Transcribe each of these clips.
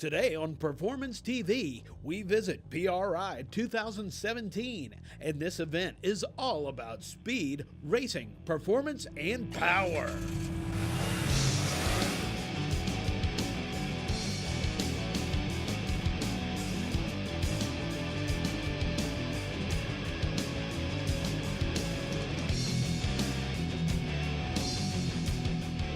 Today on Performance TV, we visit PRI 2017, and this event is all about speed, racing, performance, and power.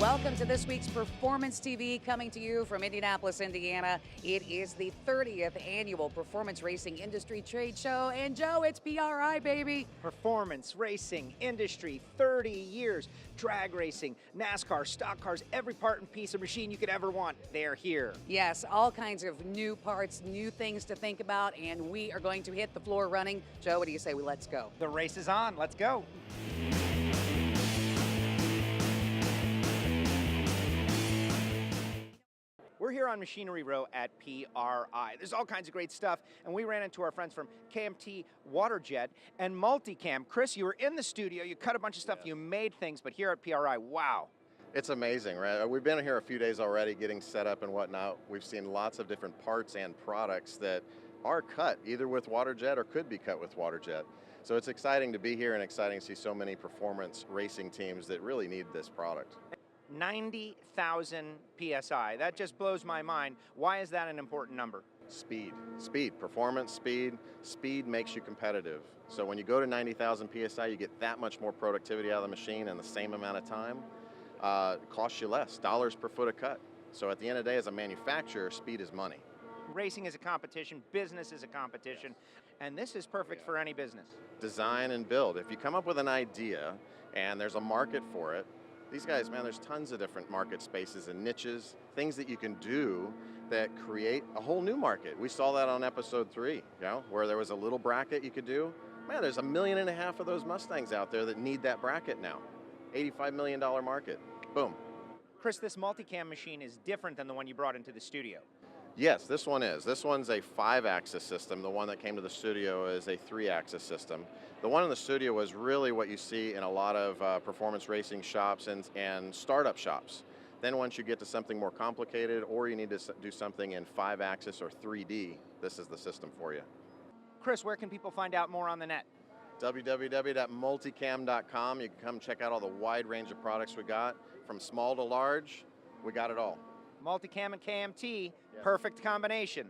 Welcome to this week's Performance TV, coming to you from Indianapolis, Indiana. It is the 30th annual Performance Racing Industry Trade Show. And Joe, it's PRI, baby. Performance racing industry, 30 years. Drag racing, NASCAR, stock cars, every part and piece of machine you could ever want, they're here. Yes, all kinds of new parts, new things to think about, and we are going to hit the floor running. Joe, what do you say? Let's go. The race is on. Let's go. We're here on Machinery Row at PRI. There's all kinds of great stuff, and we ran into our friends from KMT Waterjet and MultiCam. Chris, you were in the studio, you cut a bunch of stuff, you made things, but here at PRI, wow. It's amazing, right? We've been here a few days already getting set up and whatnot. We've seen lots of different parts and products that are cut either with Waterjet or could be cut with Waterjet. So it's exciting to be here and exciting to see so many performance racing teams that really need this product. 90,000 PSI. That just blows my mind. Why is that an important number? Speed, performance, speed makes you competitive. So when you go to 90,000 PSI, you get that much more productivity out of the machine in the same amount of time. It costs you less, dollars per foot of cut. So at the end of the day, as a manufacturer, speed is money. Racing is a competition, business is a competition, and this is perfect for any business. Design and build. If you come up with an idea and there's a market for it, these guys, man, there's tons of different market spaces and niches, things that you can do that create a whole new market. We saw that on episode 3, where there was a little bracket you could do. Man, there's 1.5 million of those Mustangs out there that need that bracket now. $85 million market. Boom. Chris, this multicam machine is different than the one you brought into the studio. Yes, this one is. This one's a 5-axis system. The one that came to the studio is a 3-axis system. The one in the studio was really what you see in a lot of performance racing shops and startup shops. Then once you get to something more complicated or you need to do something in 5-axis or 3D, this is the system for you. Chris, where can people find out more on the net? www.multicam.com. You can come check out all the wide range of products we got. From small to large, we got it all. MultiCam and KMT, perfect combination.